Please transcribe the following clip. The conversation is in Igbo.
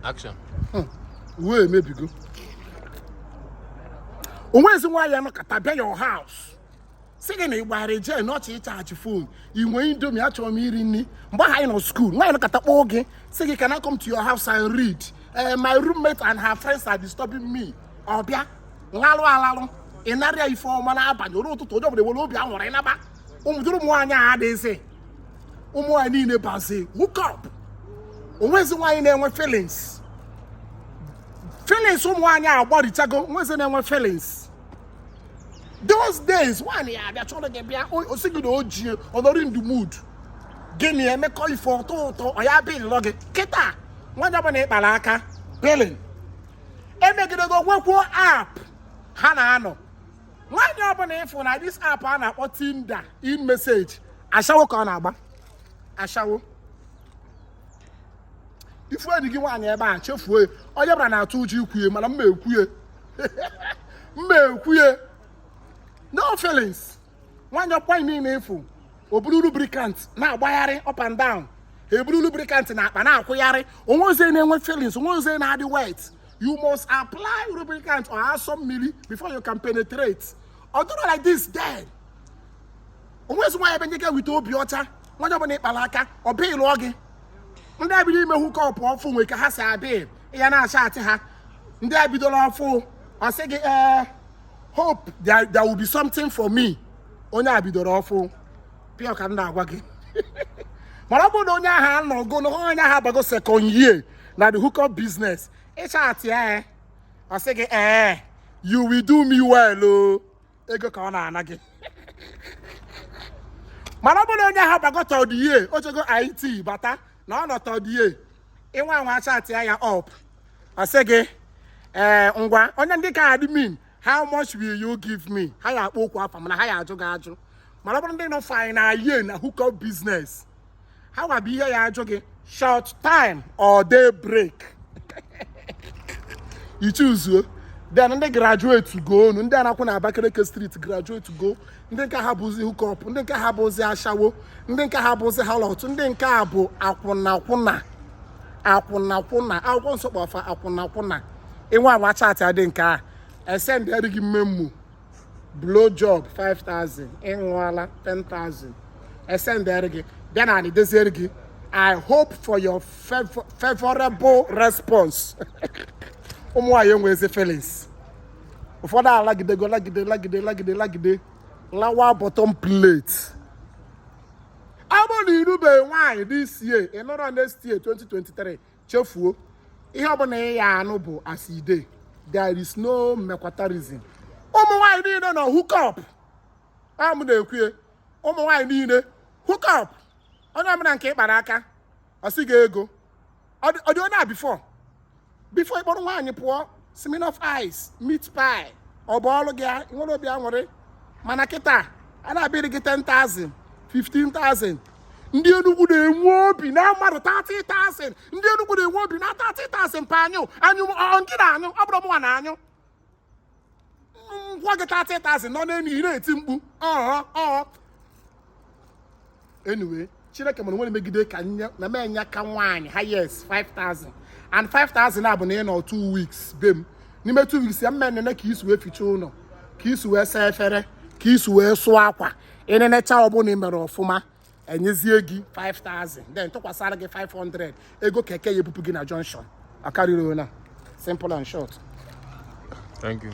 Action. Where maybe go. Where's why you're not at your house? Singing a barrage, not charge phone. You went to me at your meeting, behind no school. Why not at the organ? Say, can I come to your house and read? My roommate and her friends are disturbing me. Obia, Lalo, in area for Manaba, you know to told them they will be our Renaba. Umdrumwania, they say. I need a pass. Hook up. Where's why in their feelings? Feelings, someone ya body tago, where's in their feelings? Those days, one year, they're trying to get me or singing the OG or not in the mood. Give me a make call for Toto or ya be login. Keta, one of a balaka, billing. And make it go work app. Hanano. One job on phone, this app on or Tinder in message. I shall work on Abba. I shall. If you give one nearby, chef way, or you ran out to you, madam, me, no feelings. When you point me in full, or blue lubricant, now wiring up and down. A blue lubricant now, but now query, almost any feelings, almost any the weight. You must apply lubricant or add some milli before you can penetrate. Or do like this, dead. Almost why you get with Obiota, one of a palaka, or pay logging. And I believe me hook up or phone with a hassa babe. Yana shot her. And I be the law for. I say, hope there will be something for me. Onye be the law for. Pia can now waggy. But I don't know, go no one have a go second year. Now the hookup business. It's at yeah. I say, you will do me well, oh. Ego corner again. Malabono have a got all the year. Ocho go IT, but no, not all the year. In one watch at ya up. I say, Ungwa, on the card mean, how much will you give me? Higher walk from a higher jogaju. Malabon no fine a year in a hookup business. How I be here jogging short time or day break. You choose, then they graduate to go, and then I can back at the street graduate to go, and then Kahabuzi hook up, and then Kahabozi Ashawo, and then Kahabozi Halot, and then Kabo Aquana. I want to offer Aquana. In one watch out, I didn't car. I send Eric Memu. Blow job 5,000. In Walla 10,000. I send Eric. Then I need this Eric. I hope for your favorable response. Why young with the feelings? For that, like they go, like they. Lower bottom plate. I'm only do wine this year, and not next year, 2023. Chefu, he have an noble as he day. There is no mequatarism. Why need no hook up? I'm the queer. Why need a hook up? I'm not Cape Baraka. I see go. I don't know before. Before I bought wine, you pour semen of ice, meat pie, or ball again, you want to be angry. Manaketa, and I better get 10,000, 15,000. Ndi enu gude nwobi na mmadụ 30,000. Ndi enu gude nwobi na 30,000 pa anyu. Anyu ngina anyu, abro mo na anyu. Ngwa get 30,000 no na ni eti mkpu. Anyway, Chineke mo nwere megide ka na me nya ka nwaanyi highest 5,000. And 5,000 abụ na no 2 weeks bem. N'ime 2 weeks ya mmenne na ka isu we ficha ụlọ. Ka isu we sa efere, ka isu we sụ akwa. Ene na cha obu na mere ofuma. Enyezie gi 5,000. Then tokwasara gi 500. Ego keke ye pupu gi na junction. Akariro na. Simple and short. Thank you.